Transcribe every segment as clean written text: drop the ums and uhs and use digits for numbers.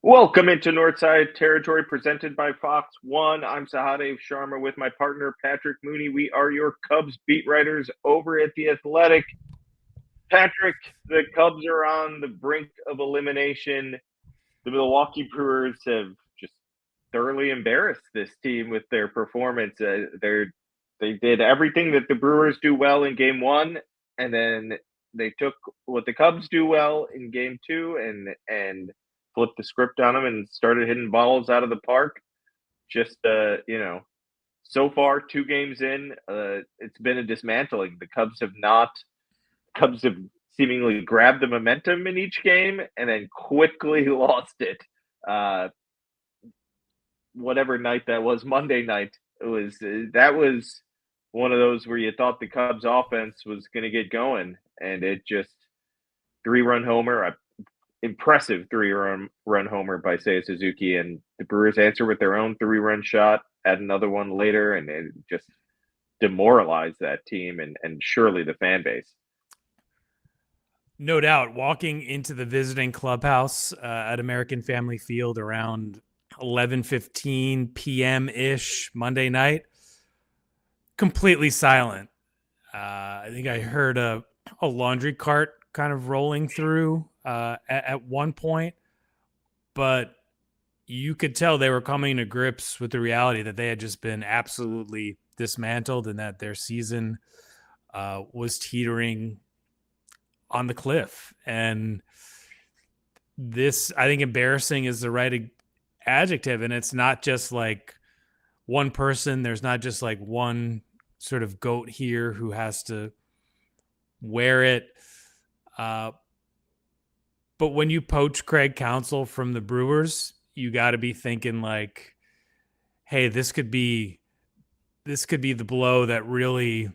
Welcome into Northside Territory presented by Fox One. I'm Sahadev Sharma with my partner Patrick Mooney. We are your Cubs beat writers over at The Athletic. Patrick, the Cubs are on the brink of elimination. The Milwaukee Brewers have just thoroughly embarrassed this team with their performance. They did everything that the Brewers do well in Game One, and then they took what the Cubs do well in Game Two and flipped the script on them and started hitting balls out of the park. Just so far 2 games in, it's been a dismantling. The Cubs have seemingly grabbed the momentum in each game and then quickly lost it. Uh, whatever night that was, Monday night, that was one of those where you thought the Cubs offense was going to get going, and it just 3-run homer, impressive 3-run homer by Seiya Suzuki, and the Brewers answer with their own 3-run shot, add another one later, and it just demoralized that team and surely the fan base. No doubt. Walking into the visiting clubhouse at American Family Field around 11:15 p.m. ish Monday night, completely silent. I think I heard a laundry cart kind of rolling through at one point, but you could tell they were coming to grips with the reality that they had just been absolutely dismantled and that their season was teetering on the cliff. And this, I think, embarrassing is the right adjective. And it's not just like one person. There's not just like one sort of goat here who has to wear it. But when you poach Craig Counsell from the Brewers, you got to be thinking like, hey, this could be the blow that really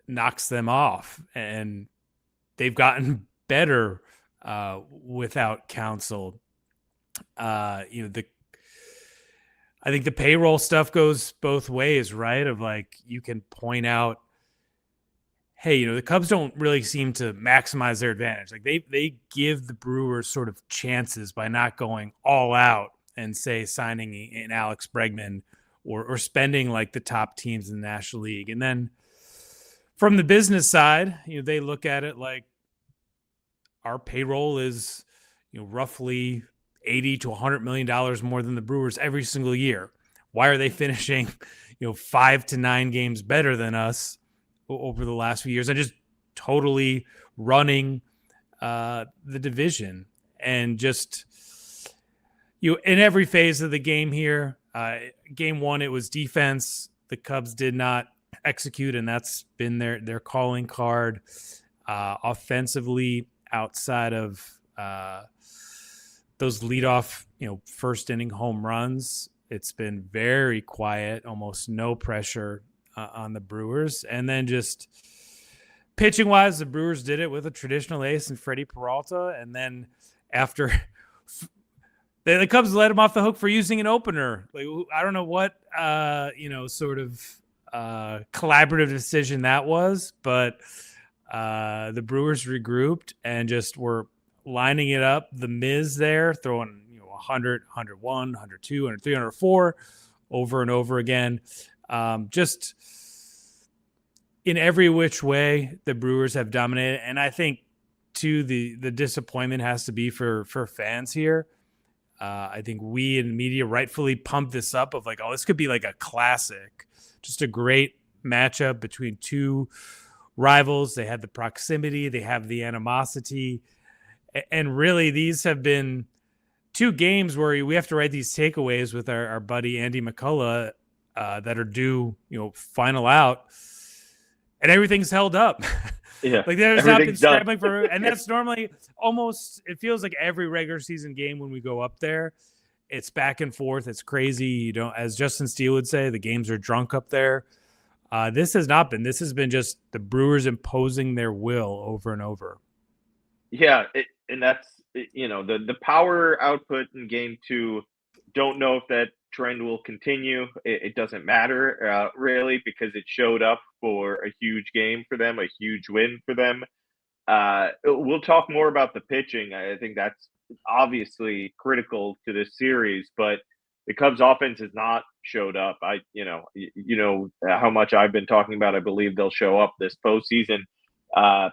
knocks them off, and they've gotten better without Counsell. I think the payroll stuff goes both ways, right? Of like, you can point out, hey, the Cubs don't really seem to maximize their advantage. Like they give the Brewers sort of chances by not going all out and say signing an Alex Bregman or spending like the top teams in the National League. And then from the business side, they look at it like our payroll is, roughly $80 to $100 million more than the Brewers every single year. Why are they finishing, 5 to 9 games better than us over the last few years and just totally running the division? And just, in every phase of the game here, Game 1, it was defense. The Cubs did not execute, and that's been their calling card. Offensively, outside of those leadoff, first inning home runs, it's been very quiet, almost no pressure on the Brewers. And then just pitching wise, the Brewers did it with a traditional ace and Freddie Peralta. And then after the Cubs let him off the hook for using an opener. Like, I don't know what, sort of collaborative decision that was, but the Brewers regrouped and just were lining it up. The Miz there throwing 100, 101, 102, 103, 104 over and over again. Just in every which way, the Brewers have dominated. And I think, too, the disappointment has to be for fans here. I think we in media rightfully pumped this up of like, oh, this could be like a classic, just a great matchup between two rivals. They had the proximity, they have the animosity. And really, these have been 2 games where we have to write these takeaways with our buddy Andy McCullough that are due, final out, and everything's held up. Yeah, like there's not been scrambling for, and that's normally almost, it feels like every regular season game when we go up there, it's back and forth. It's crazy. As Justin Steele would say, the games are drunk up there. This has not been. This has been just the Brewers imposing their will over and over. Yeah, and that's the power output in Game 2. Don't know if that trend will continue. It doesn't matter really, because it showed up for a huge game for them, a huge win for them. We'll talk more about the pitching. I think that's obviously critical to this series, but the Cubs offense has not showed up. How much I've been talking about. I believe they'll show up this postseason. Uh,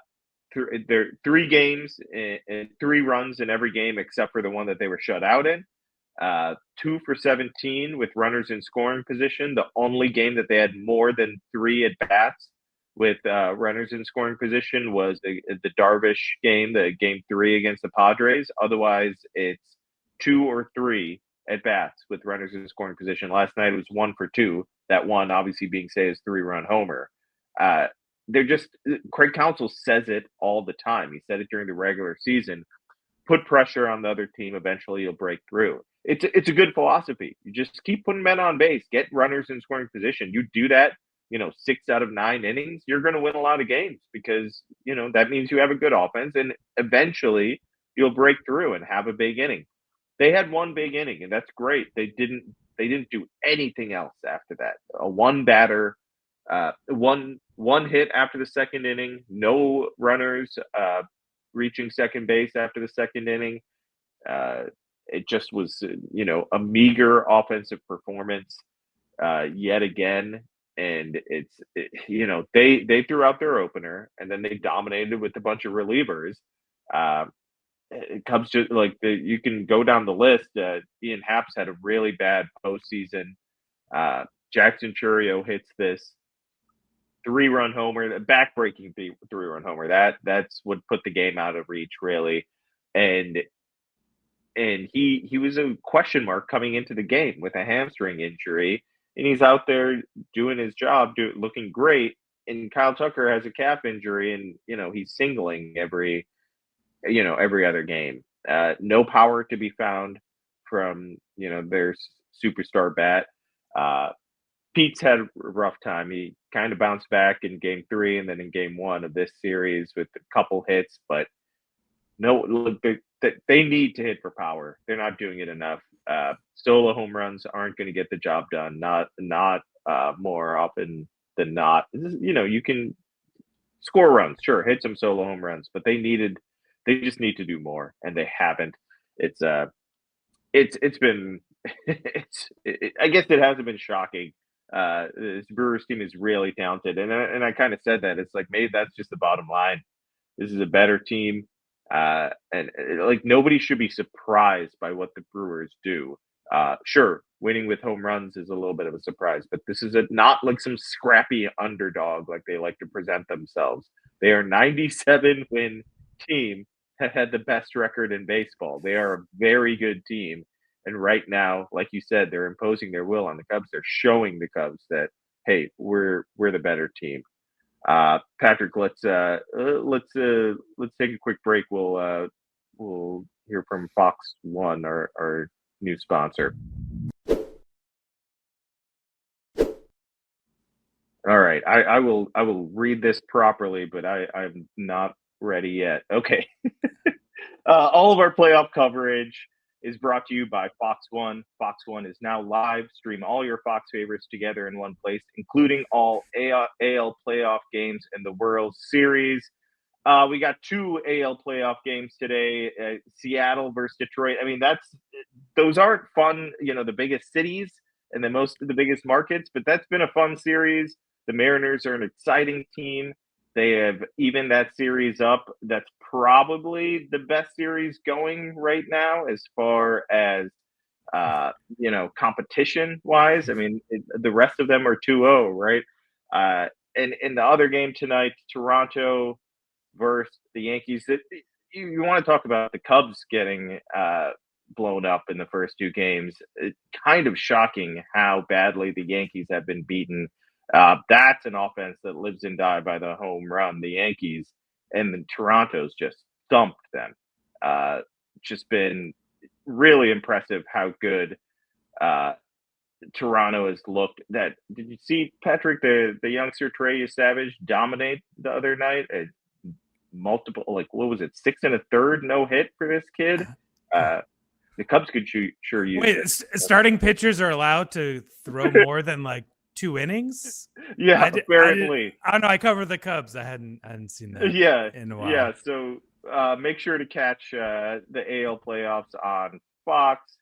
There 3 games and 3 runs in every game except for the one that they were shut out in. 2 for 17 with runners in scoring position. The only game that they had more than 3 at bats with runners in scoring position was the Darvish game, the game 3 against the Padres. Otherwise, it's 2 or 3 at bats with runners in scoring position. Last night it was 1 for 2. That one obviously being Say's 3-run homer. They're just Craig Counsell says it all the time. He said it during the regular season. Put pressure on the other team. Eventually, you'll break through. It's a good philosophy. You just keep putting men on base, get runners in scoring position. You do that, 6 out of 9 innings, you're going to win a lot of games because that means you have a good offense, and eventually you'll break through and have a big inning. They had one big inning, and that's great. They didn't do anything else after that. A one batter. One hit after the second inning, no runners reaching second base after the second inning. It just was, a meager offensive performance yet again. And they threw out their opener and then they dominated with a bunch of relievers. It comes to you can go down the list. Ian Happ's had a really bad postseason. Jackson Churio hits this 3-run homer, back-breaking 3-run homer. That's what put the game out of reach, really. And he was a question mark coming into the game with a hamstring injury, and he's out there doing his job, looking great. And Kyle Tucker has a calf injury, and he's singling every other game. No power to be found from their superstar bat. Pete's had a rough time. He kind of bounced back in game 3 and then in game 1 of this series with a couple hits, but they need to hit for power. They're not doing it enough. Solo home runs aren't going to get the job done. Not more often than not. You can score runs, sure, hit some solo home runs, but they just need to do more, and they haven't. It's been I guess it hasn't been shocking. This Brewers team is really talented, and I kind of said that. It's like maybe that's just the bottom line. This is a better team, and nobody should be surprised by what the Brewers do. Sure, winning with home runs is a little bit of a surprise, but this is not like some scrappy underdog like they like to present themselves. They are 97 win team that had the best record in baseball. They are a very good team. And right now, like you said, they're imposing their will on the Cubs. They're showing the Cubs that, hey, we're the better team. Patrick, let's take a quick break. We'll hear from Fox One, our new sponsor. All right, I will read this properly, but I'm not ready yet. Okay. All of our playoff coverage is brought to you by Fox One. Fox One is now live. Stream all your Fox favorites together in one place, including all AL playoff games and the World Series. We got 2 AL playoff games today. Seattle versus Detroit. I mean, those aren't fun, the biggest cities and the biggest markets, but that's been a fun series. The Mariners are an exciting team. They have evened that series up. That's probably the best series going right now as far as, competition wise. I mean, the rest of them are 2-0, right? And in the other game tonight, Toronto versus the Yankees. You want to talk about the Cubs getting blown up in the first 2 games. It's kind of shocking how badly the Yankees have been beaten. That's an offense that lives and dies by the home run, the Yankees, and then Toronto's just thumped them. Just been really impressive how good Toronto has looked. Did you see Patrick, the youngster Trey Savage dominate the other night? Multiple, what was it, 6 1/3 no hit for this kid? The Cubs could sure use. Wait, starting pitchers are allowed to throw more than 2 innings. Yeah, I don't know. I covered the Cubs. I hadn't seen that Yeah, in a while. yeah. So make sure to catch the AL playoffs on Fox,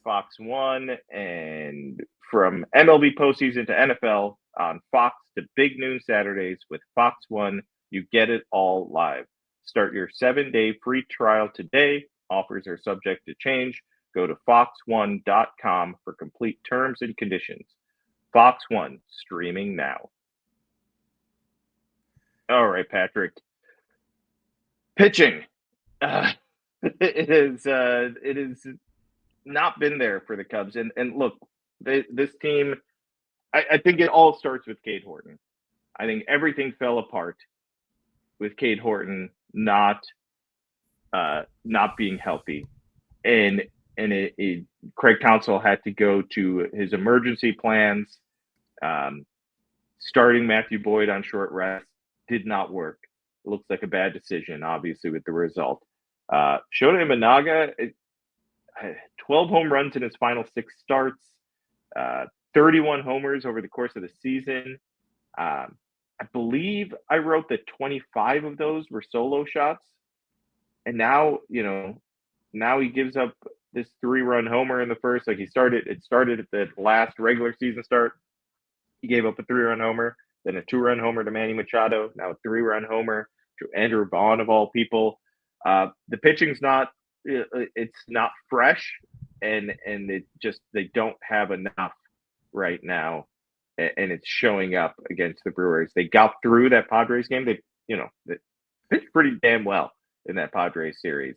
Fox One, and from MLB postseason to NFL on Fox to Big Noon Saturdays with Fox One. You get it all live. Start your 7-day free trial today. Offers are subject to change. Go to fox1.com for complete terms and conditions. Fox One, streaming now. All right, Patrick. Pitching. It is not been there for the Cubs. And look, this team, I think it all starts with Cade Horton. I think everything fell apart with Cade Horton not being healthy, and Craig Counsell had to go to his emergency plans. Starting Matthew Boyd on short rest did not work. It looks like a bad decision, obviously, with the result. Shota Imanaga, 12 home runs in his final 6 starts, 31 homers over the course of the season. I believe I wrote that 25 of those were solo shots. And now, now he gives up this 3-run homer in the first. Like it started at the last regular season start. He gave up a 3-run homer, then a 2-run homer to Manny Machado, now a 3-run homer to Andrew Vaughn of all people. The pitching's it's not fresh, and they don't have enough right now, and it's showing up against the Brewers. They got through that Padres game. They pitched pretty damn well in that Padres series.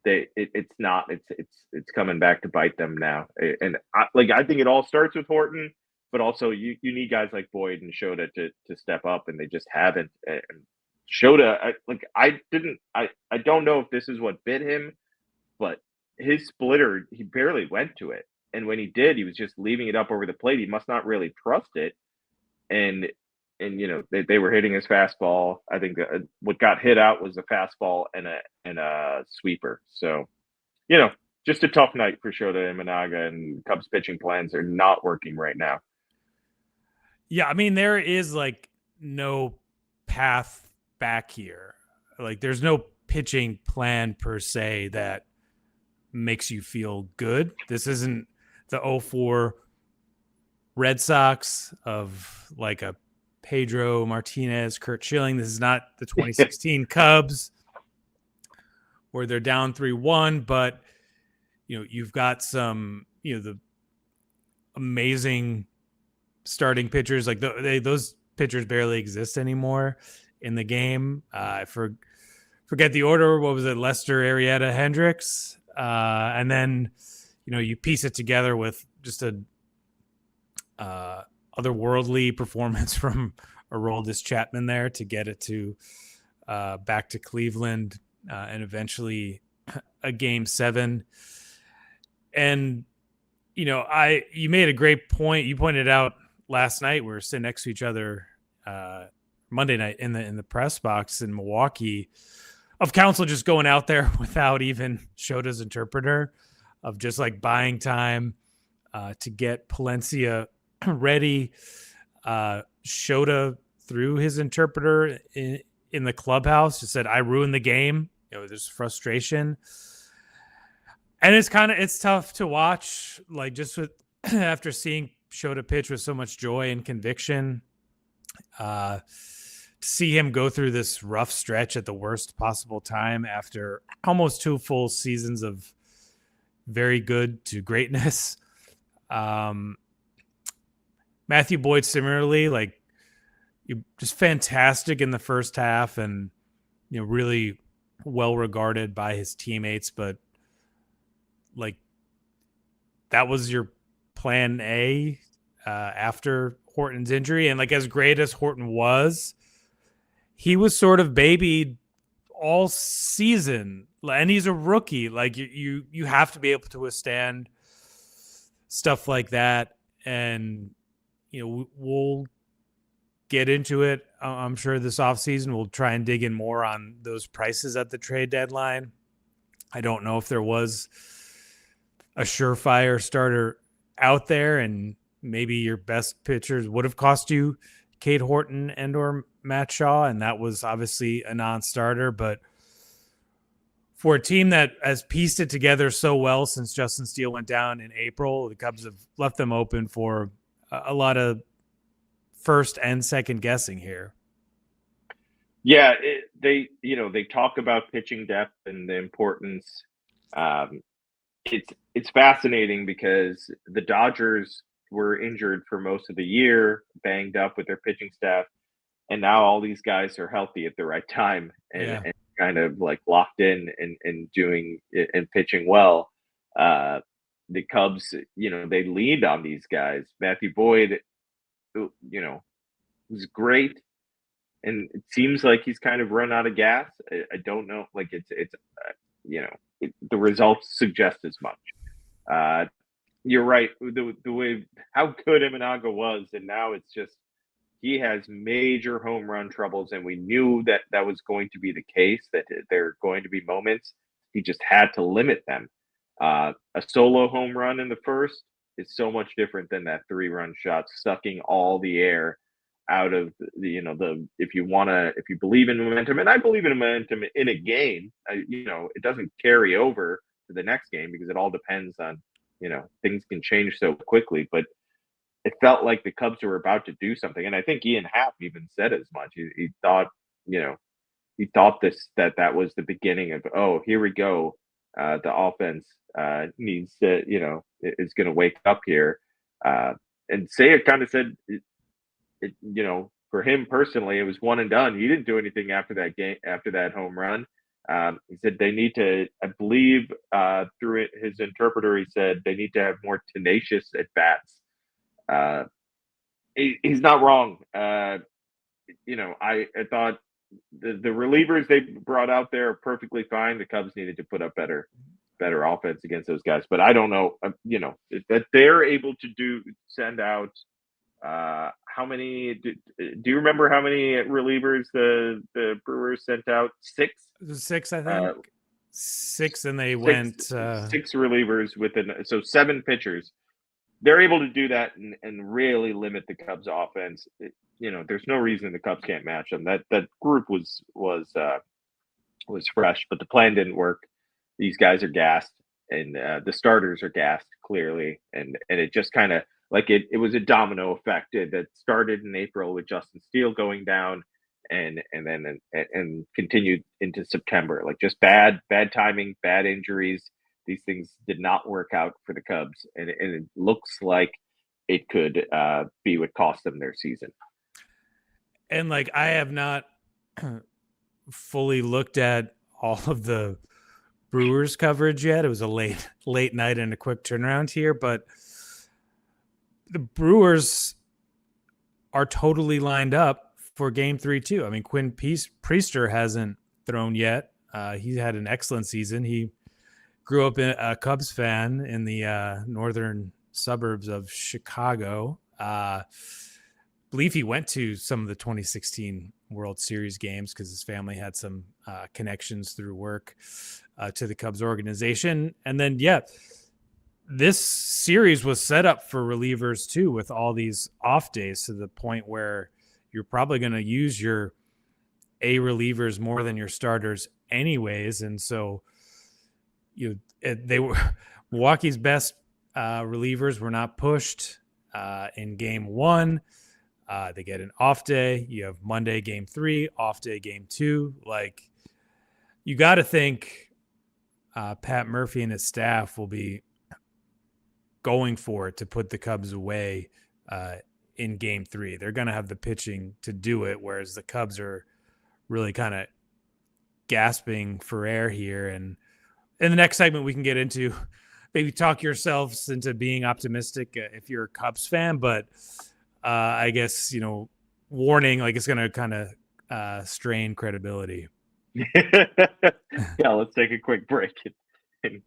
It's coming back to bite them now, and I think it all starts with Horton, but also you need guys like Boyd and Shota to step up, and they just haven't. And Shota, I don't know if this is what bit him, but his splitter, he barely went to it, and when he did, he was just leaving it up over the plate. He must not really trust it, and they were hitting his fastball. I think what got hit out was a fastball and a sweeper. So, just a tough night for Shota Imanaga, and Cubs pitching plans are not working right now. Yeah, I mean, there is no path back here. There's no pitching plan per se that makes you feel good. This isn't the 2004 Red Sox of a Pedro Martinez, Curt Schilling. This is not the 2016 Cubs where they're down 3-1, but you've got some, the amazing starting pitchers. Those pitchers barely exist anymore in the game. I forget the order. What was it? Lester, Arrieta, Hendricks. And then, you piece it together with just a otherworldly performance from Aroldis Chapman there to get it to back to Cleveland and eventually a Game 7. And you made a great point. You pointed out last night we were sitting next to each other Monday night in the press box in Milwaukee, of Counsell just going out there without even Shota's interpreter, of just buying time to get Palencia ready. Shota through his interpreter in the clubhouse just said, "I ruined the game." There's frustration, and it's tough to watch. Just with after seeing Shota pitch with so much joy and conviction, to see him go through this rough stretch at the worst possible time after almost 2 full seasons of very good to greatness. Matthew Boyd, similarly, just fantastic in the first half, and really well regarded by his teammates. But that was your plan A after Horton's injury, and as great as Horton was, he was sort of babied all season, and he's a rookie. You have to be able to withstand stuff like that, and we'll get into it. I'm sure this offseason we'll try and dig in more on those prices at the trade deadline. I don't know if there was a surefire starter out there, and maybe your best pitchers would have cost you Cade Horton and or Matt Shaw, and that was obviously a non-starter. But for a team that has pieced it together so well since Justin Steele went down in April, the Cubs have left them open for a lot of first and second guessing here. Yeah, they talk about pitching depth and the importance. It's fascinating because the Dodgers were injured for most of the year, banged up with their pitching staff, and now all these guys are healthy at the right time and kind of like locked in and doing and pitching well. The Cubs, they leaned on these guys. Matthew Boyd, was great, and it seems like he's kind of run out of gas. I don't know, like the results suggest as much. You're right. The way how good Imanaga was, and now it's just he has major home run troubles, and we knew that was going to be the case. That there are going to be moments he just had to limit them. A solo home run in the first is so much different than that 3-run shot, sucking all the air out of if you believe in momentum, and I believe in momentum in a game, it doesn't carry over to the next game because it all depends on things can change so quickly. But it felt like the Cubs were about to do something, and I think Ian Happ even said as much. He thought that was the beginning of, oh, here we go. The offense needs to is going to wake up here. And Seiya kind of said for him personally, it was one and done. He didn't do anything after that game, after that home run. He said they need to, I believe, through his interpreter, he said they need to have more tenacious at bats. He's not wrong. I thought the relievers they brought out there are perfectly fine. The Cubs needed to put up better offense against those guys. But I don't know, that they're able to send out. How many? Do you remember how many relievers the Brewers sent out? 6. It was 6, I think. 6, and they went 6 relievers so 7 pitchers. They're able to do that and really limit the Cubs' offense. There's no reason the Cubs can't match them. That group was fresh, but the plan didn't work. These guys are gassed, and the starters are gassed clearly, and it just kind of like it was a domino effect that started in April with Justin Steele going down, and then continued into September. Like just bad timing, bad injuries. These things did not work out for the Cubs, and it looks like it could be what cost them their season. And like I have not fully looked at all of the Brewers coverage yet. It was a late night and a quick turnaround here, but the Brewers are totally lined up for Game 3 too. I mean, Quinn Priester hasn't thrown yet. He had an excellent season. He grew up a Cubs fan in the northern suburbs of Chicago. Believe he went to some of the 2016 World Series games because his family had some connections through work to the Cubs organization. And then, this series was set up for relievers too, with all these off days, to the point where you're probably going to use your A relievers more than your starters anyways. And so they were Milwaukee's best relievers were not pushed in Game 1. They get an off day. You have Monday, Game 3, off day, Game 2. Like, you got to think Pat Murphy and his staff will be going for it to put the Cubs away in Game 3. They're going to have the pitching to do it, whereas the Cubs are really kind of gasping for air here. And in the next segment, we can get into maybe talk yourselves into being optimistic if you're a Cubs fan, but I guess, warning, like it's going to kind of strain credibility. Yeah, let's take a quick break and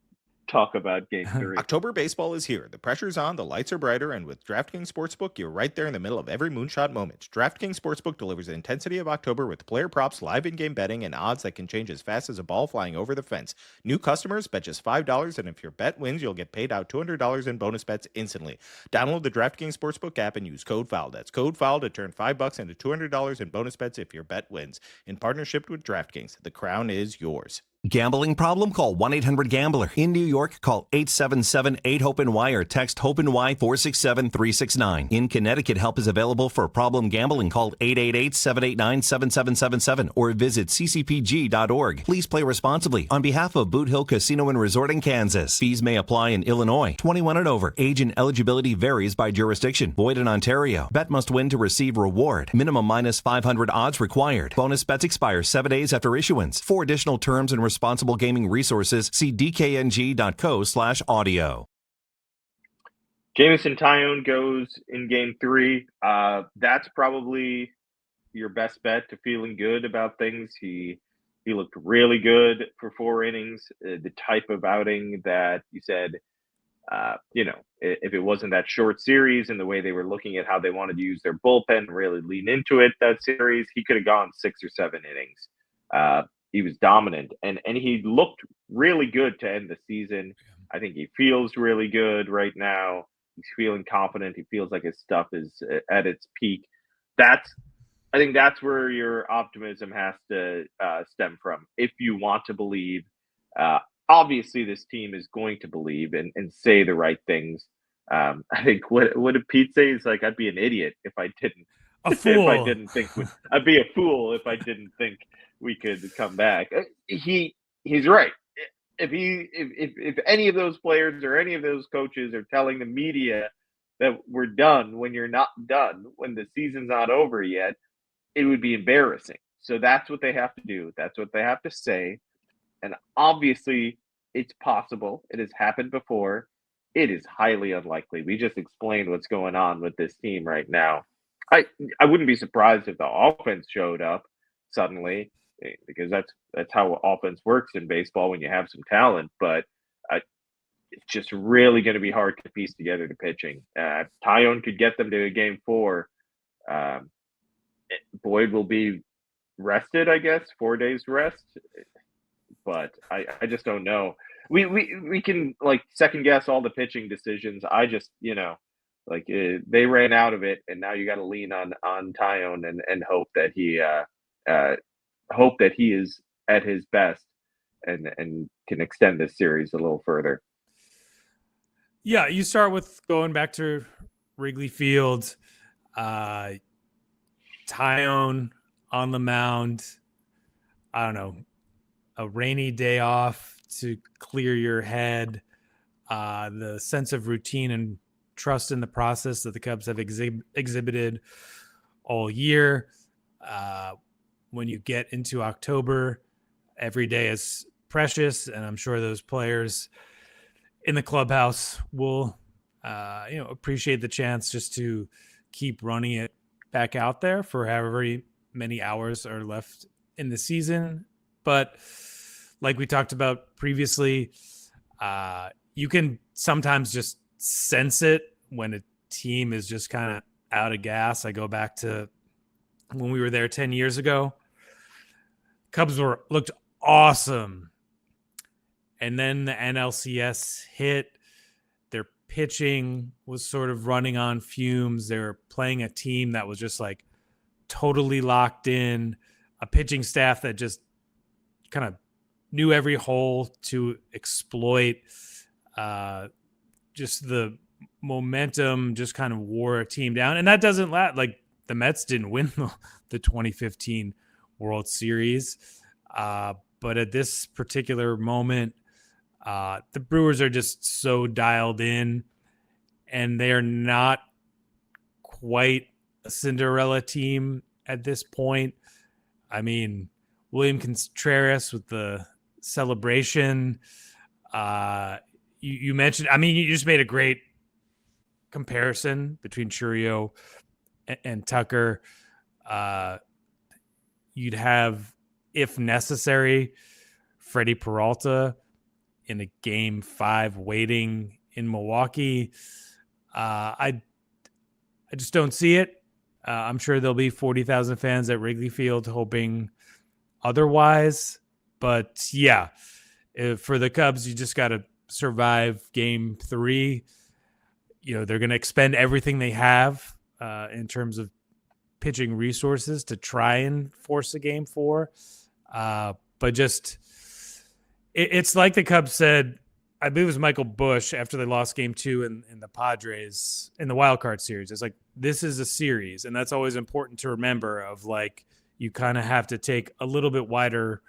talk about Game 3. October baseball is here. The pressure's on, the lights are brighter, and with DraftKings Sportsbook, you're right there in the middle of every moonshot moment. DraftKings Sportsbook delivers the intensity of October with player props, live in-game betting, and odds that can change as fast as a ball flying over the fence. New customers bet just $5, and if your bet wins, you'll get paid out $200 in bonus bets instantly. Download the DraftKings Sportsbook app and use code FOUL. That's code FOUL to turn $5 into $200 in bonus bets if your bet wins. In partnership with DraftKings, the crown is yours. Gambling problem? Call 1-800-GAMBLER. In New York, call 877-8-HOPE-NY or text HOPE-NY 467-369. In Connecticut, help is available for problem gambling. Call 888-789-7777 or visit ccpg.org. Please play responsibly. On behalf of Boot Hill Casino and Resort in Kansas, fees may apply in Illinois. 21 and over. Age and eligibility varies by jurisdiction. Void in Ontario. Bet must win to receive reward. Minimum minus 500 odds required. Bonus bets expire 7 days after issuance. For additional terms and responsible gaming resources, see dkng.co/audio. Jameson Taillon goes in Game 3. That's probably your best bet to feeling good about things. He looked really good for 4 innings. The type of outing that you said, if it wasn't that short series and the way they were looking at how they wanted to use their bullpen, really lean into it that series, he could have gone 6 or 7 innings. He was dominant, and he looked really good to end the season. I think he feels really good right now. He's feeling confident. He feels like his stuff is at its peak. I think that's where your optimism has to stem from. If you want to believe, obviously this team is going to believe and say the right things. I think what did Pete say? He's like, I'd be an idiot if I didn't. A fool. If I didn't think I'd be a fool if I didn't think we could come back. He's right. If any of those players or any of those coaches are telling the media that we're done when you're not done, when the season's not over yet, it would be embarrassing. So that's what they have to do. That's what they have to say. And obviously it's possible. It has happened before. It is highly unlikely. We just explained what's going on with this team right now. I wouldn't be surprised if the offense showed up suddenly, because that's how offense works in baseball when you have some talent. But it's just really going to be hard to piece together the pitching. Taillon could get them to a Game 4. Boyd will be rested, I guess, 4 days rest. But I just don't know. We can second guess all the pitching decisions. I just they ran out of it, and now you got to lean on Taillon and hope that he is at his best and can extend this series a little further. Yeah, you start with going back to Wrigley Field. Taillon on the mound. I don't know, a rainy day off to clear your head. The sense of routine and trust in the process that the Cubs have exhibited all year. When you get into October, every day is precious, and I'm sure those players in the clubhouse will, appreciate the chance just to keep running it back out there for however many hours are left in the season. But like we talked about previously, you can sometimes just sense it when a team is just kind of out of gas. I go back to when we were there 10 years ago. Cubs looked awesome. And then the NLCS hit. Their pitching was sort of running on fumes. They were playing a team that was just totally locked in, a pitching staff that just kind of knew every hole to exploit. Just the momentum just kind of wore a team down. And that doesn't last. The Mets didn't win the 2015 World Series. But at this particular moment, the Brewers are just so dialed in, and they're not quite a Cinderella team at this point. I mean, William Contreras with the celebration. You mentioned, you just made a great comparison between Churio and Tucker. You'd have, if necessary, Freddie Peralta in a Game 5 waiting in Milwaukee. I just don't see it. I'm sure there'll be 40,000 fans at Wrigley Field hoping otherwise. But yeah, for the Cubs, you just got to survive Game 3. They're going to expend everything they have in terms of pitching resources to try and force a Game 4. But just, it's like the Cubs said, I believe it was Michael Bush after they lost Game 2 in the Padres in the wild card series. It's like, this is a series, and that's always important to remember. Of like, you kind of have to take a little bit wider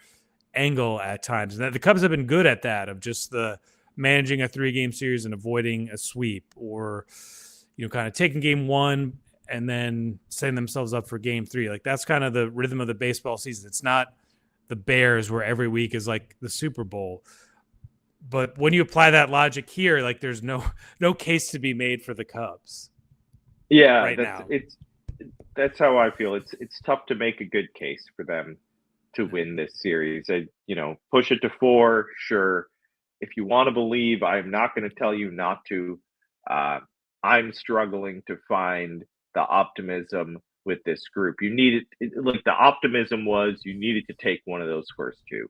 angle at times, and the Cubs have been good at that, of just the managing a 3-game series and avoiding a sweep, or kind of taking Game 1 and then setting themselves up for Game 3. Like, that's kind of the rhythm of the baseball season. It's not the Bears where every week is like the Super Bowl. But when you apply that logic here, like, there's no case to be made for the Cubs. Yeah, right now. That's how I feel. It's tough to make a good case for them to win this series. Push it to 4, sure. If you want to believe, I'm not going to tell you not to. I'm struggling to find the optimism with this group. You needed, like, the optimism was you needed to take one of those first 2.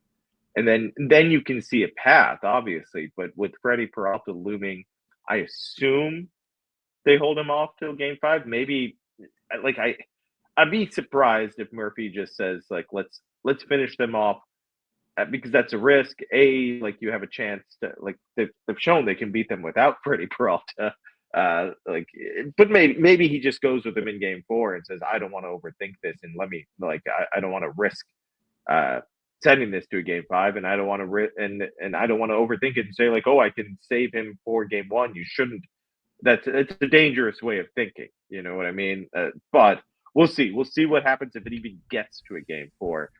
And then you can see a path, obviously. But with Freddie Peralta looming, I assume they hold him off till Game 5. Maybe, like, I'd be surprised if Murphy just says, like, let's finish them off, because that's a risk. Like, you have a chance to, like, they've shown they can beat them without Freddie Peralta. But maybe he just goes with them in Game 4 and says, I don't want to overthink this, and I don't want to risk sending this to a Game 5, and I don't want to and I don't want to overthink it and say, like, oh, I can save him for Game 1. You shouldn't. It's a dangerous way of thinking. You know what I mean? But we'll see. We'll see what happens if it even gets to a Game 4.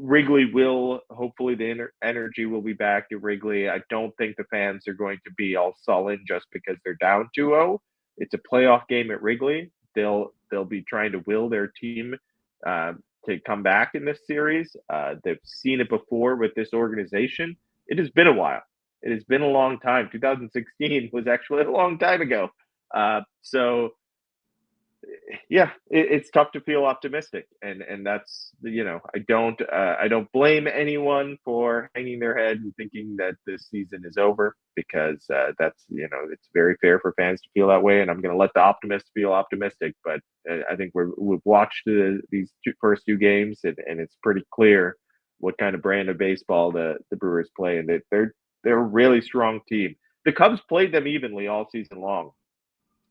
Wrigley will, hopefully the energy will be back at Wrigley. I don't think the fans are going to be all sullen just because they're down 2-0. It's a playoff game at Wrigley. They'll be trying to will their team to come back in this series. They've seen it before with this organization. It has been a while. It has been a long time. 2016 was actually a long time ago. So yeah, it's tough to feel optimistic, and that's, I don't blame anyone for hanging their head and thinking that this season is over, because that's, it's very fair for fans to feel that way, and I'm going to let the optimists feel optimistic. But I think we've watched these first 2 games, and it's pretty clear what kind of brand of baseball the Brewers play, and they're a really strong team. The Cubs played them evenly all season long.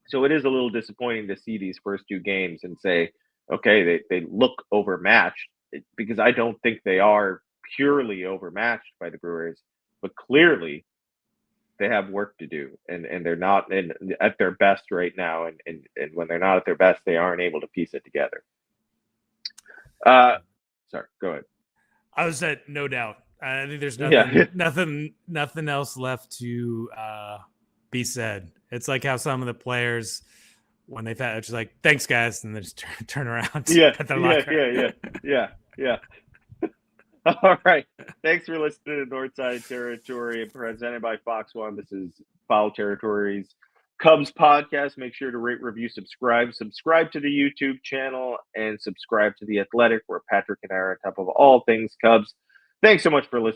So it is a little disappointing to see these first 2 games and say, okay, they look overmatched, because I don't think they are purely overmatched by the Brewers, but clearly they have work to do, and they're not at their best right now. And when they're not at their best, they aren't able to piece it together. Sorry, go ahead. I was at no doubt. I think there's nothing else left to be said. It's like how some of the players, when they thought, it's just like, thanks guys, and they just turn around at their locker. Yeah. All right. Thanks for listening to Northside Territory, presented by Fox One. This is Foul Territory's Cubs podcast. Make sure to rate, review, subscribe to the YouTube channel, and subscribe to The Athletic, where Patrick and I are on top of all things Cubs. Thanks so much for listening.